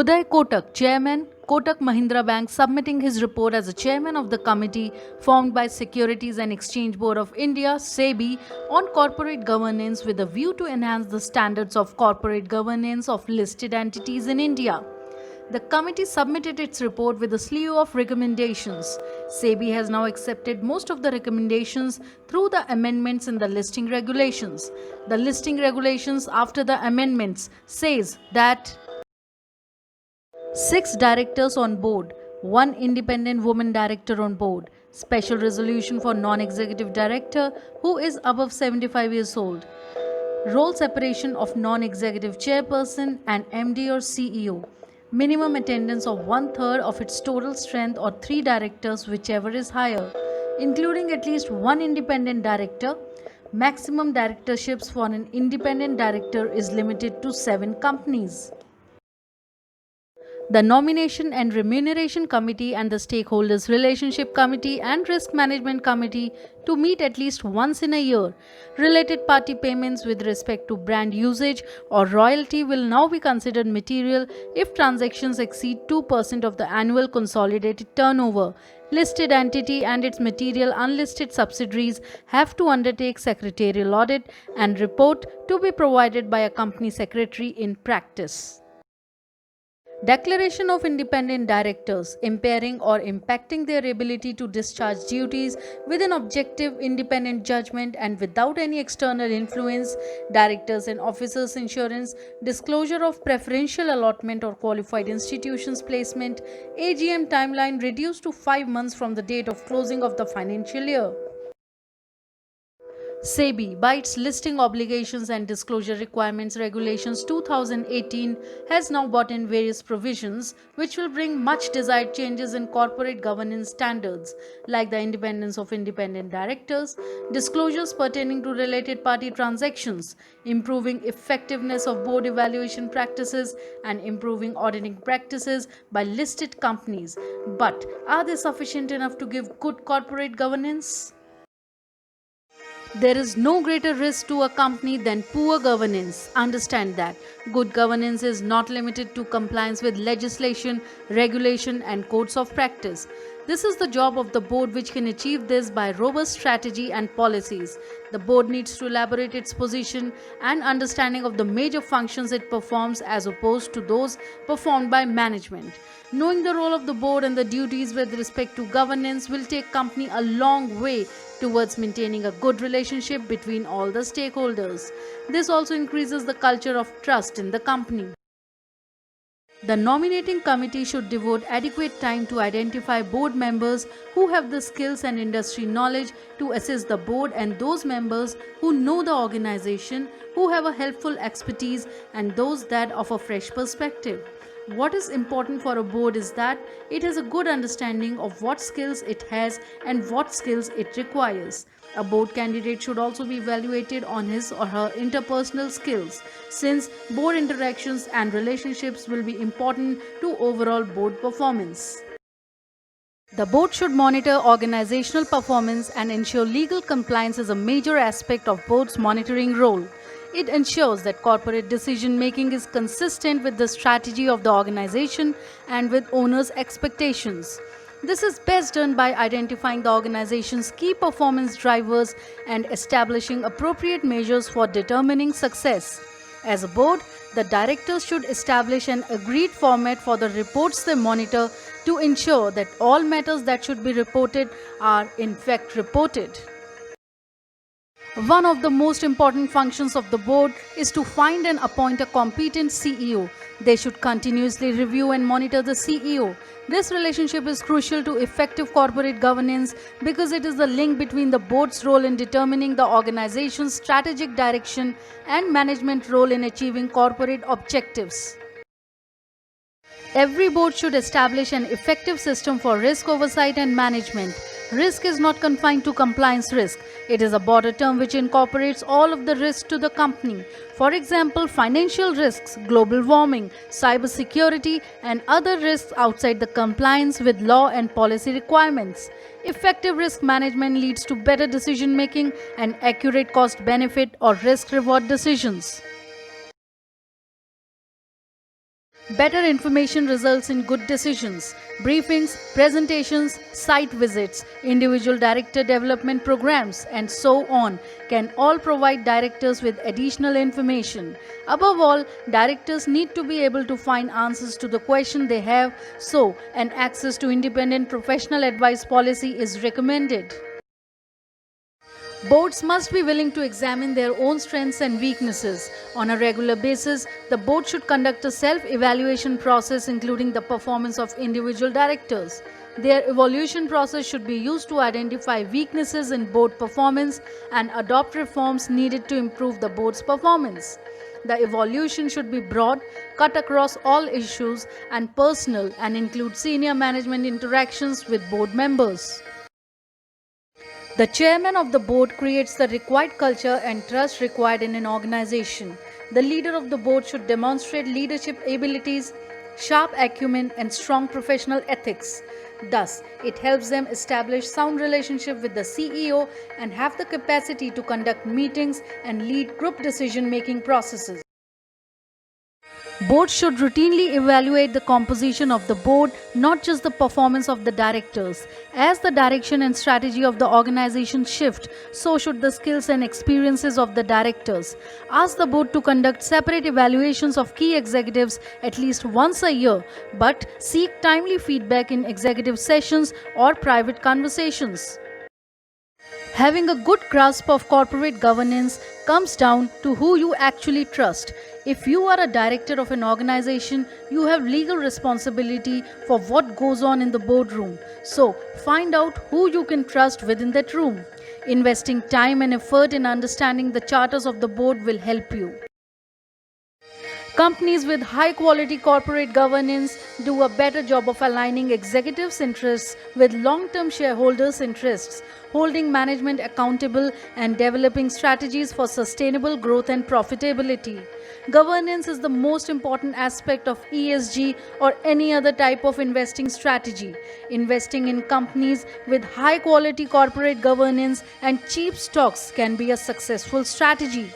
Uday Kotak, Chairman, Kotak Mahindra Bank, submitting his report as a chairman of the committee formed by Securities and Exchange Board of India, Sebi, on corporate governance with a view to enhance the standards of corporate governance of listed entities in India. The committee submitted its report with a slew of recommendations. Sebi has now accepted most of the recommendations through the amendments in the listing regulations. The listing regulations after the amendments says that 6 directors on board, 1 independent woman director on board, special resolution for non-executive director who is above 75 years old, role separation of non-executive chairperson and MD or CEO, minimum attendance of 1/3 of its total strength or 3 directors whichever is higher, including at least 1 independent director. Maximum directorships for an independent director is limited to 7 companies. The Nomination and Remuneration Committee and the Stakeholders Relationship Committee and Risk Management Committee to meet at least once in a year. Related party payments with respect to brand usage or royalty will now be considered material if transactions exceed 2% of the annual consolidated turnover. Listed entity and its material unlisted subsidiaries have to undertake secretarial audit and report to be provided by a company secretary in practice. Declaration of independent directors impairing or impacting their ability to discharge duties with an objective independent judgment and without any external influence, directors and officers insurance, disclosure of preferential allotment or qualified institutions placement, AGM timeline reduced to 5 months from the date of closing of the financial year. Sebi, by its listing obligations and disclosure requirements regulations 2018, has now brought in various provisions which will bring much desired changes in corporate governance standards like the independence of independent directors, disclosures pertaining to related party transactions, improving effectiveness of board evaluation practices and improving auditing practices by listed companies. But are they sufficient enough to give good corporate governance? There is no greater risk to a company than poor governance. Understand that. Good governance is not limited to compliance with legislation, regulation, and codes of practice. This is the job of the board, which can achieve this by robust strategy and policies. The board needs to elaborate its position and understanding of the major functions it performs as opposed to those performed by management. Knowing the role of the board and the duties with respect to governance will take company a long way towards maintaining a good relationship between all the stakeholders. This also increases the culture of trust in the company. The nominating committee should devote adequate time to identify board members who have the skills and industry knowledge to assist the board and those members who know the organization, who have a helpful expertise and those that offer fresh perspective. What is important for a board is that it has a good understanding of what skills it has and what skills it requires. A board candidate should also be evaluated on his or her interpersonal skills, since board interactions and relationships will be important to overall board performance. The board should monitor organizational performance and ensure legal compliance is a major aspect of board's monitoring role. It ensures that corporate decision making is consistent with the strategy of the organization and with owners' expectations. This is best done by identifying the organization's key performance drivers and establishing appropriate measures for determining success. As a board, the directors should establish an agreed format for the reports they monitor to ensure that all matters that should be reported are in fact reported. One of the most important functions of the board is to find and appoint a competent CEO. They should continuously review and monitor the CEO. This relationship is crucial to effective corporate governance because it is the link between the board's role in determining the organization's strategic direction and management role in achieving corporate objectives. Every board should establish an effective system for risk oversight and management. Risk is not confined to compliance risk. It is a broader term which incorporates all of the risks to the company. For example, financial risks, global warming, cybersecurity, and other risks outside the compliance with law and policy requirements. Effective risk management leads to better decision making and accurate cost-benefit or risk-reward decisions. Better information results in good decisions. Briefings, presentations, site visits, individual director development programs, and so on can all provide directors with additional information. Above all, directors need to be able to find answers to the question they have, so an access to independent professional advice policy is recommended. Boards must be willing to examine their own strengths and weaknesses. On a regular basis, the board should conduct a self-evaluation process including the performance of individual directors. Their evaluation process should be used to identify weaknesses in board performance and adopt reforms needed to improve the board's performance. The evaluation should be broad, cut across all issues, and personal and include senior management interactions with board members. The chairman of the board creates the required culture and trust required in an organization. The leader of the board should demonstrate leadership abilities, sharp acumen, and strong professional ethics. Thus, it helps them establish sound relationship with the CEO and have the capacity to conduct meetings and lead group decision-making processes. Boards should routinely evaluate the composition of the board, not just the performance of the directors. As the direction and strategy of the organization shift, so should the skills and experiences of the directors. Ask the board to conduct separate evaluations of key executives at least once a year, but seek timely feedback in executive sessions or private conversations. Having a good grasp of corporate governance comes down to who you actually trust. If you are a director of an organization, you have legal responsibility for what goes on in the boardroom. So, find out who you can trust within that room. Investing time and effort in understanding the charters of the board will help you. Companies with high-quality corporate governance do a better job of aligning executives' interests with long-term shareholders' interests, holding management accountable and developing strategies for sustainable growth and profitability. Governance is the most important aspect of ESG or any other type of investing strategy. Investing in companies with high-quality corporate governance and cheap stocks can be a successful strategy.